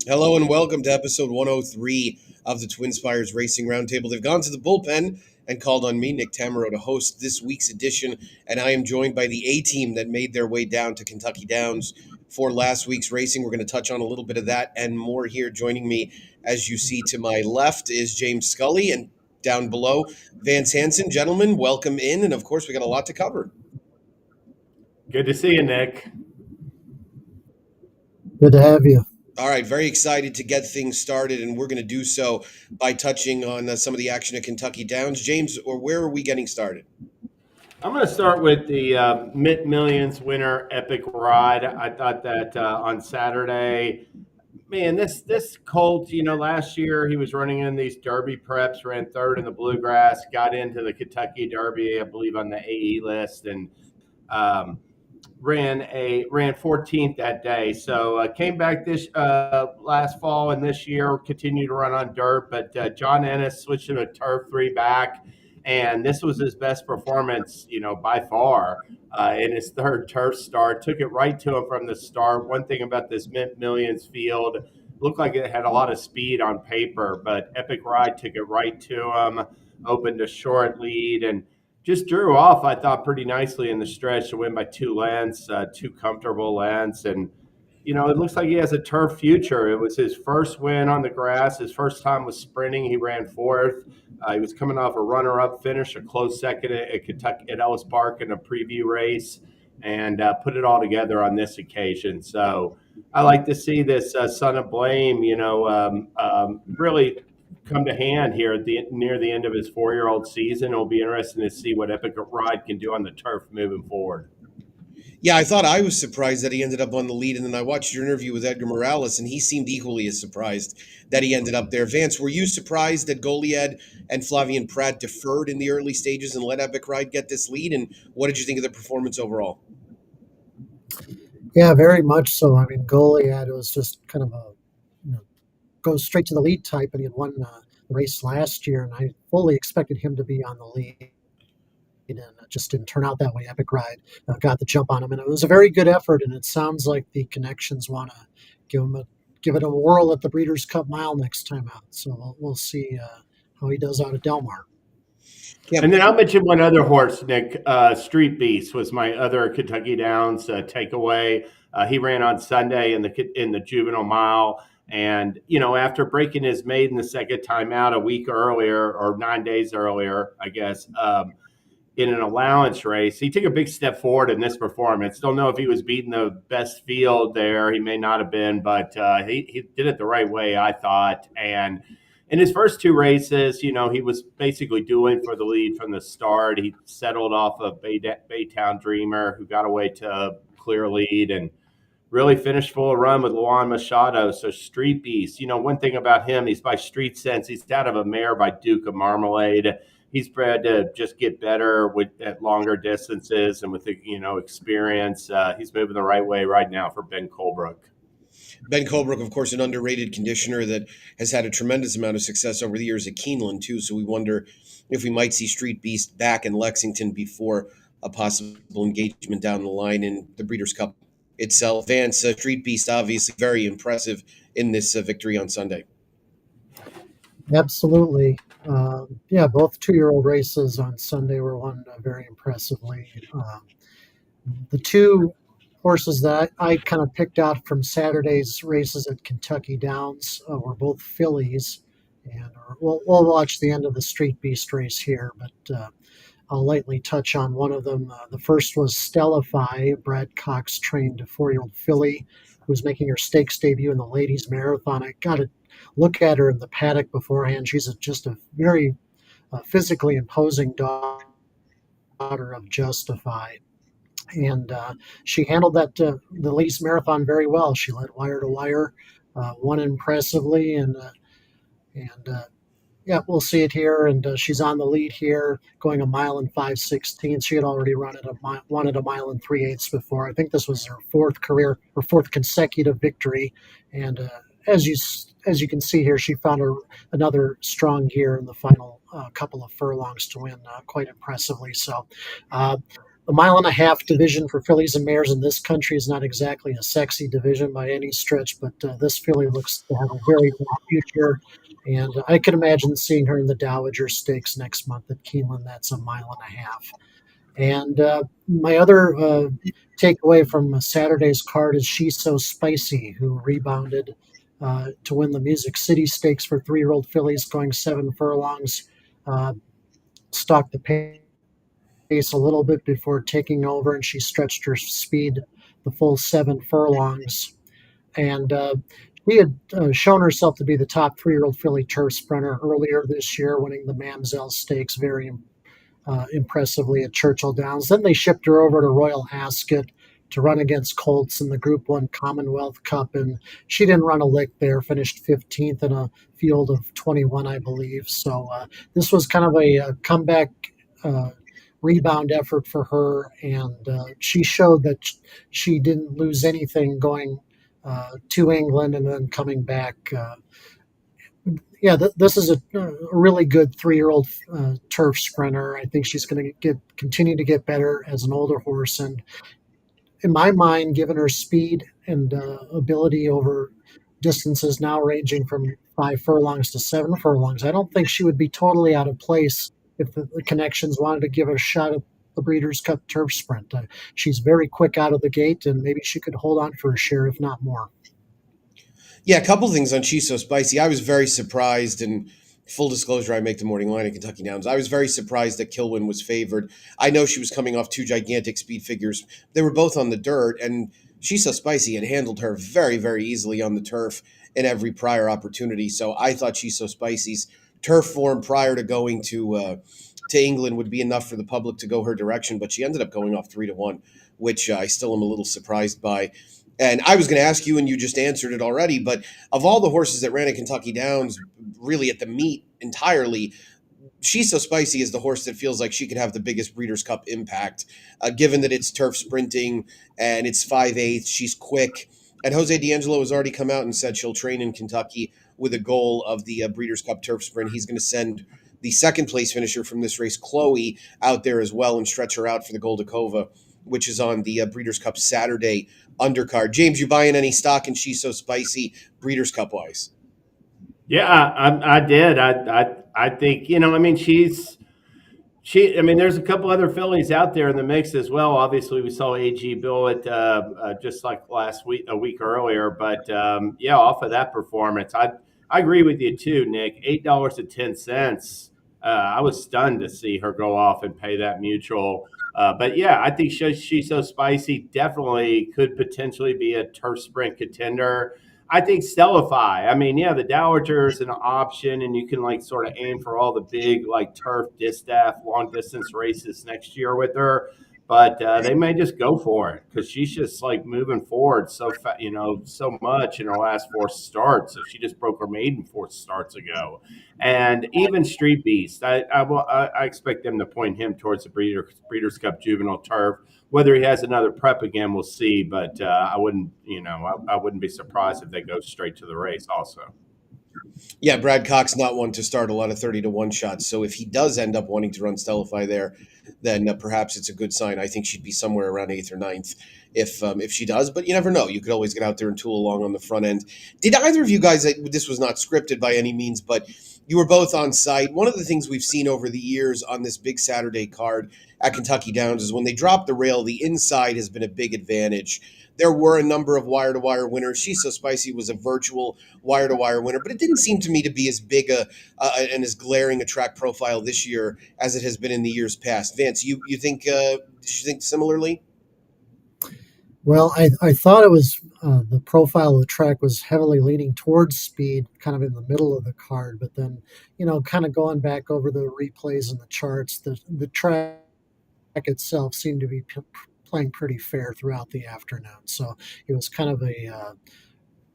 Hello and welcome to episode 103 of the TwinSpires Racing Roundtable. They've gone to the bullpen and called on me, Nick Tammaro, to host this week's edition, and I am joined by the A-team that made their way down to Kentucky Downs for last week's racing. We're going to touch on a little bit of that and more here. Joining me, as you see to my left, is James Scully, and down below, Vance Hanson. Gentlemen, welcome in, and of course, we got a lot to cover. Good to see you, Nick. Good to have you. All right, very excited to get things started, and we're going to do so by touching on some of the action at Kentucky Downs. James, or where are we getting started? I'm going to start with the Mint Millions winner, Epic Ride. I thought that on Saturday, man, this colt, last year he was running in these Derby preps, ran third in the Bluegrass, got into the Kentucky Derby, I believe, on the AE list, and ran 14th that day. So came back this last fall and this year continued to run on dirt. But John Ennis switched him to turf 3 back, and this was his best performance, by far in his third turf start. Took it right to him from the start. One thing about this Mint Millions field, looked like it had a lot of speed on paper, but Epic Ride took it right to him, opened a short lead, and just drew off, I thought, pretty nicely in the stretch to win by 2 lengths, 2 comfortable lengths. And, it looks like he has a turf future. It was his first win on the grass. His first time was sprinting. He ran 4th. He was coming off a runner-up finish, a close second at Kentucky at Ellis Park in a preview race, and put it all together on this occasion. So I like to see this Son of Blame, really come to hand here at near the end of his 4-year-old season. It'll be interesting to see what Epic Ride can do on the turf moving forward. Yeah, I thought I was surprised that he ended up on the lead, and then I watched your interview with Edgar Morales, and he seemed equally as surprised that he ended up there. Vance, were you surprised that Goliad and Flavien Prat deferred in the early stages and let Epic Ride get this lead? And what did you think of the performance overall? Yeah, very much so. I mean, Goliad was just kind of a goes straight to the lead type, and he had won the race last year, and I fully expected him to be on the lead, and it just didn't turn out that way. Epic Ride got the jump on him, and it was a very good effort, and it sounds like the connections want to give it a whirl at the Breeders' Cup Mile next time out. So we'll see how he does out at Del Mar. Yeah. And then I'll mention one other horse, Nick. Street Beast was my other Kentucky Downs takeaway. He ran on Sunday in the juvenile mile. And, after breaking his maiden the second time out a week earlier, or 9 days earlier, I guess, in an allowance race, he took a big step forward in this performance. Don't know if he was beating the best field there. He may not have been, but he did it the right way, I thought. And in his first 2 races, he was basically dueling for the lead from the start. He settled off of Baytown Dreamer, who got away to a clear lead, and really finished full run with Luan Machado. So Street Beast, one thing about him, he's by Street Sense. He's out of a mare by Duke of Marmalade. He's bred to just get better at longer distances and with experience. He's moving the right way right now for Ben Colebrook. Ben Colebrook, of course, an underrated conditioner that has had a tremendous amount of success over the years at Keeneland, too. So we wonder if we might see Street Beast back in Lexington before a possible engagement down the line in the Breeders' Cup itself. Vance, Street Beast, obviously very impressive in this victory on Sunday. Absolutely. Both 2-year-old races on Sunday were won very impressively. The 2 horses that I kind of picked out from Saturday's races at Kentucky Downs were both fillies, and we'll watch the end of the Street Beast race here, but I'll lightly touch on one of them. The first was Stellify, Brad Cox trained 4-year-old filly who was making her stakes debut in the ladies marathon. I got to look at her in the paddock beforehand. She's just a very physically imposing daughter of Justify. And she handled the ladies marathon very well. She led wire to wire, won impressively, and we'll see it here. And she's on the lead here, going 1 mile and 5/16. She had already won at 1 mile and 3/8 before. I think this was her 4th consecutive victory. And as you can see here, she found another strong gear in the final couple of furlongs to win quite impressively. So. a mile and a half division for fillies and mares in this country is not exactly a sexy division by any stretch, but this filly looks to have a very bright future. And I could imagine seeing her in the Dowager Stakes next month at Keeneland. That's a mile and a half. And my other takeaway from Saturday's card is She's So Spicy, who rebounded to win the Music City Stakes for 3-year-old fillies, going 7 furlongs. Stalked the pace a little bit before taking over, and she stretched her speed the full 7 furlongs. And she had shown herself to be the top 3-year-old filly turf sprinter earlier this year, winning the Mamselle Stakes very impressively at Churchill Downs. Then they shipped her over to Royal Ascot to run against Colts in the Group 1 Commonwealth Cup, and she didn't run a lick there, finished 15th in a field of 21, I believe. So this was kind of a comeback rebound effort for her, and she showed that she didn't lose anything going to England and then coming back. This is a really good 3-year-old turf sprinter. I think she's going to continue to get better as an older horse, and in my mind, given her speed and ability over distances now ranging from 5 furlongs to 7 furlongs, I don't think she would be totally out of place if the connections wanted to give her a shot at the Breeders' Cup Turf Sprint. She's very quick out of the gate, and maybe she could hold on for a share, if not more. Yeah, a couple things on She's So Spicy. I was very surprised, and full disclosure, I make the morning line at Kentucky Downs. I was very surprised that Kilwin was favored. I know she was coming off 2 gigantic speed figures. They were both on the dirt, and She's So Spicy had handled her very, very easily on the turf in every prior opportunity. So I thought She's So Spicy's turf form prior to going to England would be enough for the public to go her direction, but she ended up going off 3-1, which I still am a little surprised by. And I was going to ask you, and you just answered it already, but of all the horses that ran at Kentucky Downs, really at the meet entirely, She's So Spicy is the horse that feels like she could have the biggest Breeders' Cup impact, given that it's turf sprinting and it's 5/8. She's quick. And Jose D'Angelo has already come out and said she'll train in Kentucky with a goal of the Breeders' Cup turf sprint. He's going to send the second place finisher from this race, Chloe, out there as well and stretch her out for the Goldacova, which is on the Breeders' Cup Saturday undercard. James, you buying any stock in She's So Spicy Breeders' Cup wise? Yeah, I did. I think, I mean, there's a couple other fillies out there in the mix as well. Obviously, we saw AG Bill at just like a week earlier. But off of that performance, I agree with you too, Nick. $8.10. I was stunned to see her go off and pay that mutual. But yeah, I think She's So Spicy definitely could potentially be a turf sprint contender. I think Stellify. I mean, yeah, the Dowager is an option, and you can sort of aim for all the big turf distaff long distance races next year with her. But they may just go for it because she's just moving forward so so much in her last 4 starts. So she just broke her maiden 4 starts ago, and even Street Beast. I expect them to point him towards the Breeders' Cup Juvenile Turf. Whether he has another prep again, we'll see. But I wouldn't be surprised if they go straight to the race also. Yeah, Brad Cox not one to start a lot of 30-1 shots. So if he does end up wanting to run Stellify there, then perhaps it's a good sign. I think she'd be somewhere around 8th or 9th if she does. But you never know. You could always get out there and tool along on the front end. Did either of you guys, this was not scripted by any means, but you were both on site. One of the things we've seen over the years on this big Saturday card at Kentucky Downs is when they drop the rail, the inside has been a big advantage. There were a number of wire-to-wire winners. She's So Spicy was a virtual wire-to-wire winner, but it didn't seem to me to be as big and as glaring a track profile this year as it has been in the years past. Vance, you think did you think similarly? Well, I thought it was the profile of the track was heavily leaning towards speed, kind of in the middle of the card. But then, kind of going back over the replays and the charts, the track itself seemed to be playing pretty fair throughout the afternoon. So it was kind of a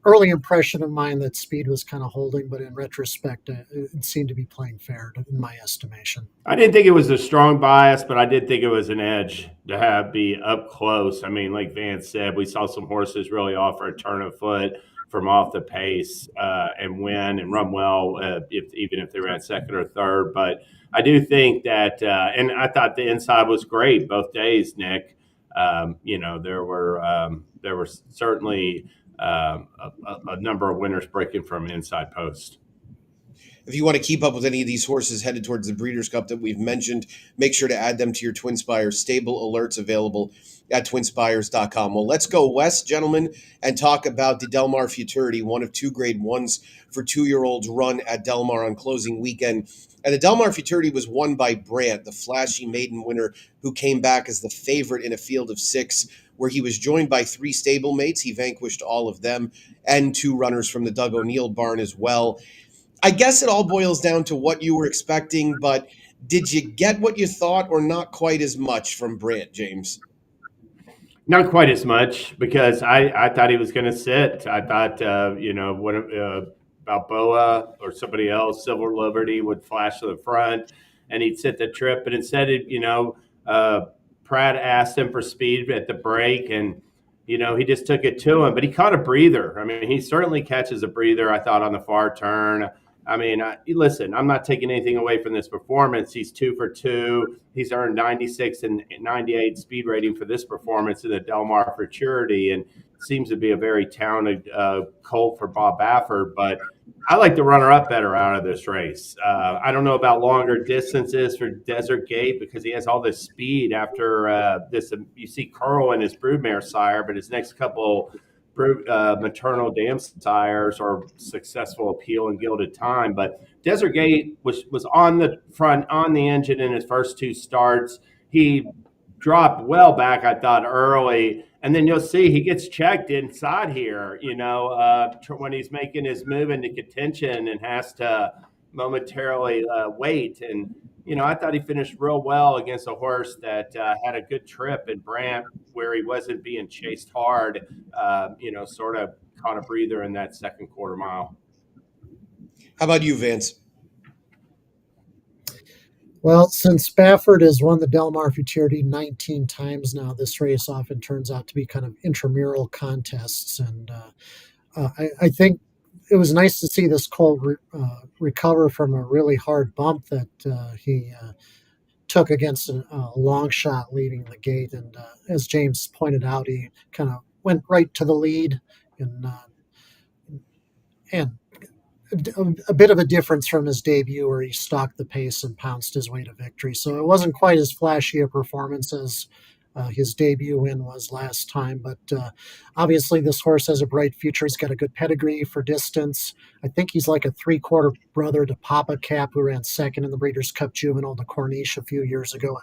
early impression of mine that speed was kind of holding, but in retrospect, it seemed to be playing fair in my estimation. I didn't think it was a strong bias, but I did think it was an edge to be up close. I mean, like Vance said, we saw some horses really offer a turn of foot from off the pace and win and run well, even if they ran second or third. But I do think that, and I thought the inside was great both days, Nick. There were certainly a number of winners breaking from inside post. If you want to keep up with any of these horses headed towards the Breeders' Cup that we've mentioned, make sure to add them to your TwinSpires stable alerts available at twinspires.com. Well, let's go west, gentlemen, and talk about the Del Mar Futurity, one of two grade ones for 2-year-olds run at Del Mar on closing weekend. And the Del Mar Futurity was won by Brant, the flashy maiden winner who came back as the favorite in a field of 6, where he was joined by 3 stablemates. He vanquished all of them and 2 runners from the Doug O'Neill barn as well. I guess it all boils down to what you were expecting, but did you get what you thought or not quite as much from Brant, James? Not quite as much, because I thought he was going to sit. I thought, Balboa or somebody else, Silver Liberty, would flash to the front and he'd sit the trip. But instead, Pratt asked him for speed at the break, and he just took it to him. But he caught a breather. I mean, he certainly catches a breather, I thought, on the far turn. I mean, listen, I'm not taking anything away from this performance. He's 2 for 2. He's earned 96 and 98 speed rating for this performance in the Del Mar Futurity, and seems to be a very talented colt for Bob Baffert. But I like the runner-up better out of this race. I don't know about longer distances for Desert Gate, because he has all this speed after this. You see Curl in his broodmare sire, but his next couple maternal dam sires are successful Appeal and Gilded Time. But Desert Gate was on the front, on the engine in his first 2 starts. He dropped well back, I thought, early. And then you'll see he gets checked inside here, when he's making his move into contention and has to momentarily wait. And, I thought he finished real well against a horse that had a good trip in Brant, where he wasn't being chased hard, sort of caught a breather in that second quarter mile. How about you, Vance? Well, since Baffert has won the Del Mar Futurity 19 times now, this race often turns out to be kind of intramural contests. And I think it was nice to see this colt recover from a really hard bump that he took against a long shot leaving the gate. And as James pointed out, he kind of went right to the lead and a bit of a difference from his debut, where he stalked the pace and pounced his way to victory. So it wasn't quite as flashy a performance as his debut win was last time. But obviously this horse has a bright future. He's got a good pedigree for distance. I think he's like a 3/4 brother to Papa Cap, who ran second in the Breeders' Cup Juvenile to Corniche a few years ago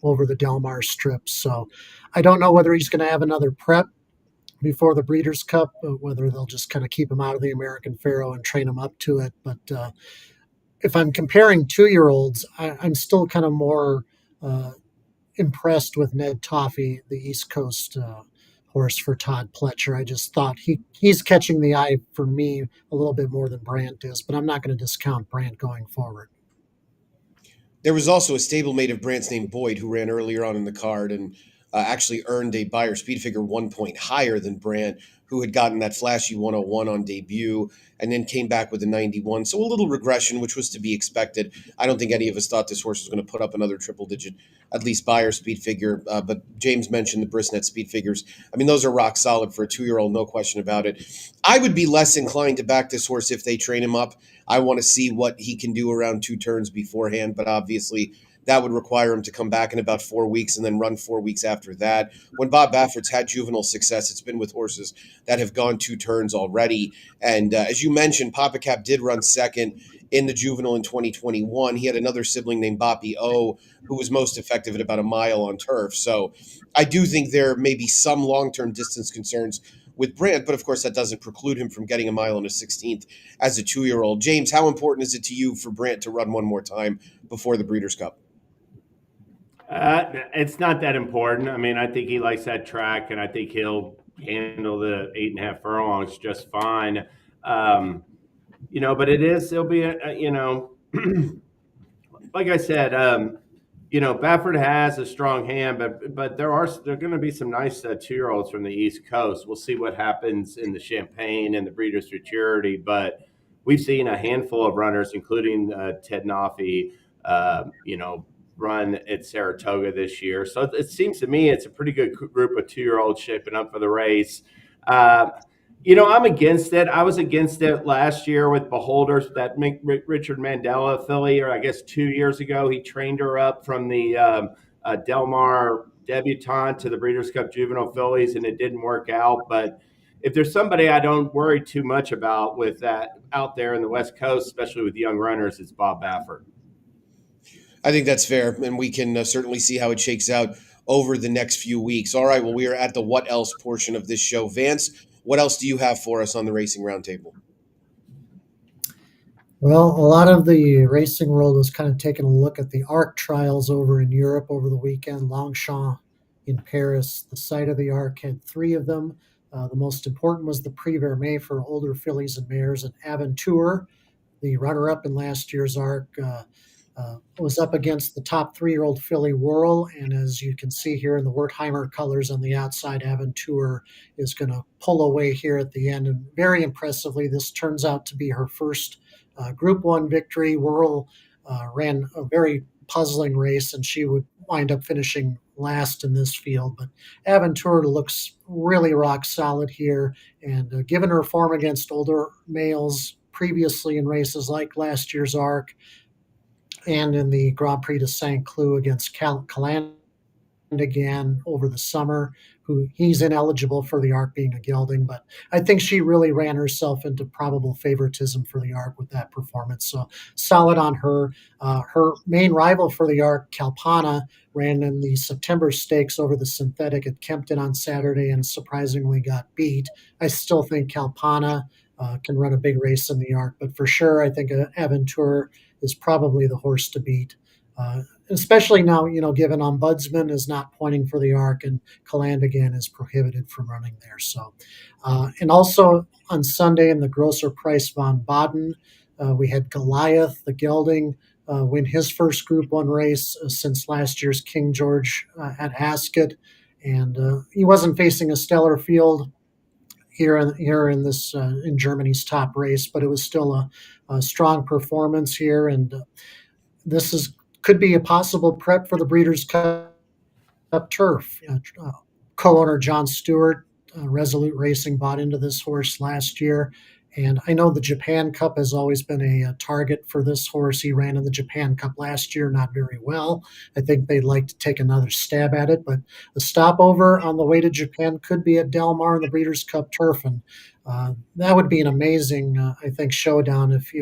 over the Del Mar Strip. So I don't know whether he's going to have another prep before the Breeders' Cup, whether they'll just kind of keep him out of the American Pharoah and train him up to it. But if I'm comparing 2-year-olds, I'm still kind of more impressed with Ned Toffee, the East Coast horse for Todd Pletcher. I just thought he's catching the eye for me a little bit more than Brant is, but I'm not going to discount Brant going forward. There was also a stablemate of Brant's named Boyd, who ran earlier on in the card and actually earned a Beyer speed figure 1 point higher than Brant, who had gotten that flashy 101 on debut and then came back with a 91. So a little regression, which was to be expected. I don't think any of us thought this horse was going to put up another triple-digit, at least Beyer speed figure. But James mentioned the Brisnet speed figures. I mean, those are rock solid for a 2-year-old, no question about it. I would be less inclined to back this horse if they train him up. I want to see what he can do around 2 turns beforehand, but obviously that would require him to come back in about 4 weeks and then run 4 weeks after that. When Bob Baffert's had juvenile success, it's been with horses that have gone 2 turns already. And as you mentioned, Papa Cap did run second in the juvenile in 2021. He had another sibling named Boppy O, who was most effective at about a mile on turf. So I do think there may be some long-term distance concerns with Brant, but of course that doesn't preclude him from getting a mile on a 16th as a 2-year-old. James, how important is it to you for Brant to run one more time before the Breeders' Cup? It's not that important. I mean, I think he likes that track, and I think he'll handle the 8.5 furlongs just fine. But it'll be, like I said, Baffert has a strong hand, but there are going to be some nice 2-year-olds from the East Coast. We'll see what happens in the Champaign and the Breeders' Futurity, but we've seen a handful of runners, including Ted Noffey, run at Saratoga this year. So it seems to me it's a pretty good group of 2-year-olds shaping up for the race. I'm against it. I was against it last year with Beholders, that Richard Mandela filly, or I guess 2 years ago. He trained her up from the Del Mar debutante to the Breeders' Cup Juvenile fillies, and it didn't work out. But if there's somebody I don't worry too much about with that out there in the West Coast, especially with young runners, it's Bob Baffert. I think that's fair, and we can certainly see how it shakes out over the next few weeks. All right, well, we are at the what else portion of this show. Vance, what else do you have for us on the Racing Roundtable? Well, a lot of the racing world was kind of taking a look at the ARC trials over in Europe over the weekend. Longchamp in Paris, the site of the ARC, had 3 of them. The most important was the Prix Vermeil for older fillies and mares, and Aventure, the runner-up in last year's ARC, was up against the top 3-year-old filly Whirl, and as you can see here in the Wertheimer colors on the outside, Aventure is going to pull away here at the end, and very impressively, this turns out to be her first Group 1 victory. Whirl ran a very puzzling race, and she would wind up finishing last in this field, but Aventure looks really rock solid here, and given her form against older males previously in races like last year's ARC, and in the Grand Prix de Saint Cloud against Caland again over the summer, who he's ineligible for the ARC being a gelding, but I think she really ran herself into probable favoritism for the ARC with that performance. So solid on her. Her main rival for the ARC, Calpana, ran in the September Stakes over the synthetic at Kempton on Saturday and surprisingly got beat. I still think Calpana can run a big race in the ARC, but for sure I think Aventure is probably the horse to beat. Especially now, given Ombudsman is not pointing for the ARC and Calandigan is prohibited from running there. So, and also on Sunday in the Grosser Price von Baden, we had Goliath, the gelding, win his first Group 1 race since last year's King George at Ascot. And he wasn't facing a stellar field here in this in Germany's top race, but it was still a strong performance here, and this could be a possible prep for the Breeders' Cup turf. Co-owner John Stewart, Resolute Racing, bought into this horse last year, and I know the Japan Cup has always been a target for this horse. He ran in the Japan Cup last year, not very well. I think they'd like to take another stab at it, but the stopover on the way to Japan could be at Del Mar in the Breeders' Cup turf, and that would be an amazing, I think, showdown if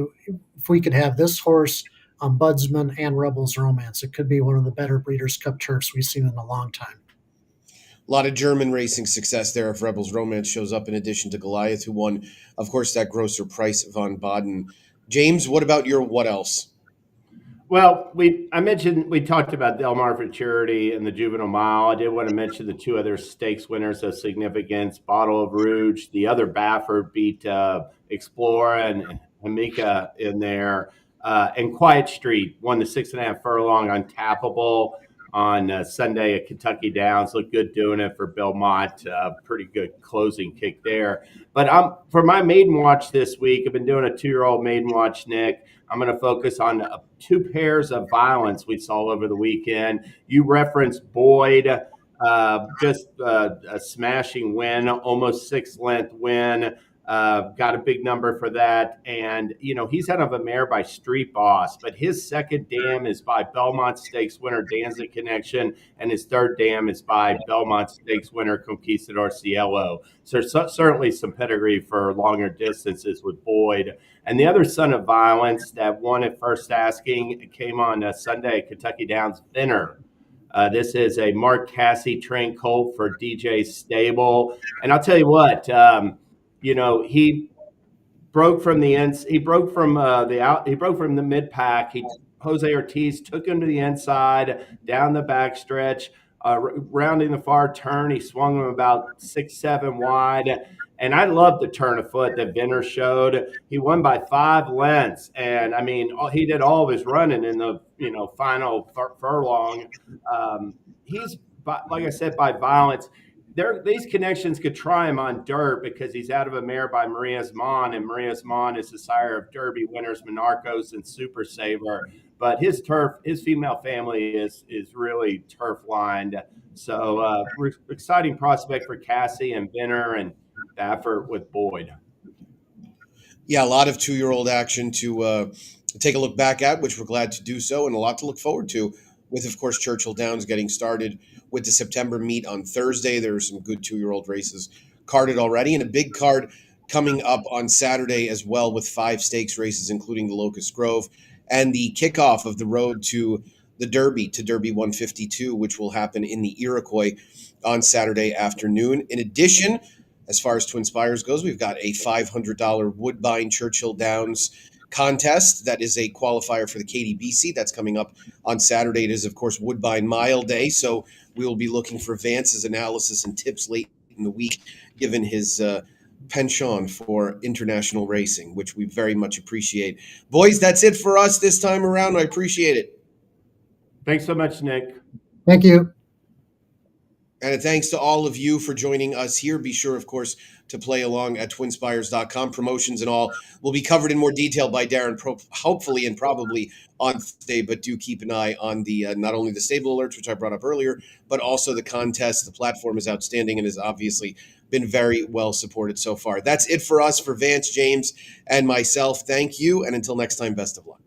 we could have this horse, Ombudsman, and Rebels Romance. It could be one of the better Breeders' Cup turfs we've seen in a long time. A lot of German racing success there if Rebels Romance shows up in addition to Goliath, who won, of course, that Grosser Price von Baden. James, what about your what else? Well, we talked about Del Mar Futurity and the Juvenile Mile. I did want to mention the 2 other stakes winners of significance. Bottle of Rouge, the other Baffert beat Explora and Hamika in there. And Quiet Street won the 6.5 furlong on Tappable on Sunday at Kentucky Downs. Looked good doing it for Belmont. Pretty good closing kick there. But for my maiden watch this week, I've been doing a 2-year-old maiden watch, Nick. I'm going to focus on 2 pairs of Violence we saw over the weekend. You referenced Boyd, just a smashing win, almost 6-length win. Got a big number for that. And, he's out of a mare by Street Boss, but his second dam is by Belmont Stakes winner Danzig Connection, and his third dam is by Belmont Stakes winner Conquistador Cielo. So certainly some pedigree for longer distances with Boyd. And the other Son of Violence that won at first asking came on Sunday at Kentucky Downs, Thinner. This is a Mark Cassie trained colt for DJ Stable. And I'll tell you what, he broke from the ends. He broke from He broke from the mid pack. Jose Ortiz took him to the inside, down the backstretch, rounding the far turn. He swung him about 6-7 wide, And I love the turn of foot that Venner showed. He won by 5 lengths, and I mean, he did all of his running in the final furlong. He's like I said, by violence. These connections could try him on dirt because he's out of a mare by Maria's Mon, and Maria's Mon is the sire of Derby winners Monarchos and Super Saver. But his female family is really turf lined. So exciting prospect for Cassie and Venner and the effort with Boyd. Yeah, a lot of 2-year-old action to take a look back at, which we're glad to do so, and a lot to look forward to, with, of course, Churchill Downs getting started with the September meet on Thursday. There are some good 2-year-old races carded already, and a big card coming up on Saturday as well, with 5 stakes races, including the Locust Grove, and the kickoff of the road to the Derby, to Derby 152, which will happen in the Iroquois on Saturday afternoon. In addition, as far as TwinSpires goes, we've got a $500 Woodbine Churchill Downs contest. That is a qualifier for the KDBC. That's coming up on Saturday. It is, of course, Woodbine Mile Day, so we will be looking for Vance's analysis and tips late in the week, given his penchant for international racing, which we very much appreciate. Boys, that's it for us this time around. I appreciate it. Thanks so much, Nick. Thank you. And thanks to all of you for joining us here. Be sure, of course, to play along at twinspires.com. Promotions and all will be covered in more detail by Darren, hopefully and probably on Thursday. But do keep an eye on the not only the stable alerts, which I brought up earlier, but also the contest. The platform is outstanding and has obviously been very well supported so far. That's it for us, for Vance, James, and myself. Thank you. And until next time, best of luck.